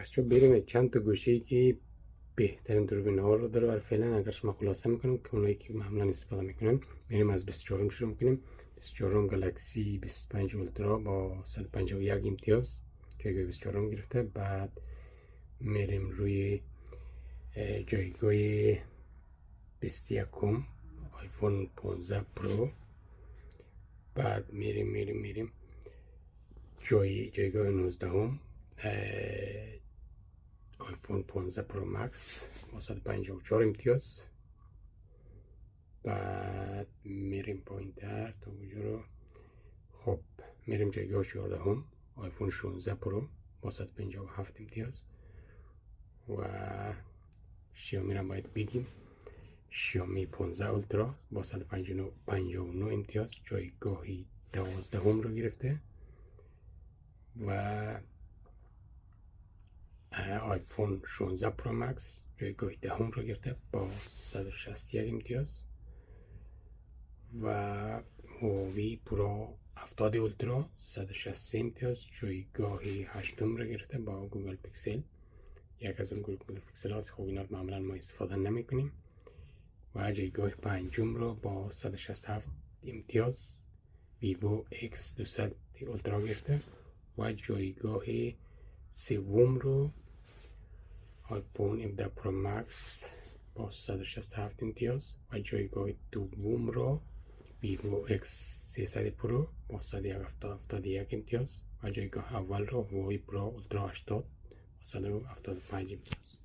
بچه بریم چند تا گوشه‌ای که بهترین دوربین ها رو داره. فعلا اگرش ما خلاصه میکنم که اونایی که معمولا استفاده میکنن. بریم از 24 شروع میکنیم. 24 گالاکسی 25 اولترا با 151 امتیاز جایگاه 24 گرفته. بعد میریم روی جایگاه 21 آیفون 15 پرو. بعد میریم جایگاه 19 آیفون 15 پرو مکس با 154 امتیاز. بعد میریم پایین تر تا اونجا رو. خب میریم جایگاه 14 آیفون 16 پرو با 157 امتیاز. و شیائومی رو باید بگیم. شیائومی 15 اولترا با 159 امتیاز جایگاهی 12 رو گرفته. و آیفون 16 پرو مکس جایگاه 10 رو گرفته با 161 امتیاز. و هواوی پرو 70 اولترا 163 امتیاز جایگاه 8 رو گرفته با گوگل پیکسل. یک از اون گوگل پیکسل هاست. خب اینا معمولا ما استفاده نمی کنیم. و جایگاه 5 رو با 167 امتیاز ویوو X 200 اولترا گرفته. و جایگاه 3 رو آیفون 17 پرو مکس با 167 امتیاز. و جایگاه 2 رو ویوو X 300 پرو با 171 امتیاز. و جایگاه اول رو هواوی پرو اولترا 80 با 175 امتیاز.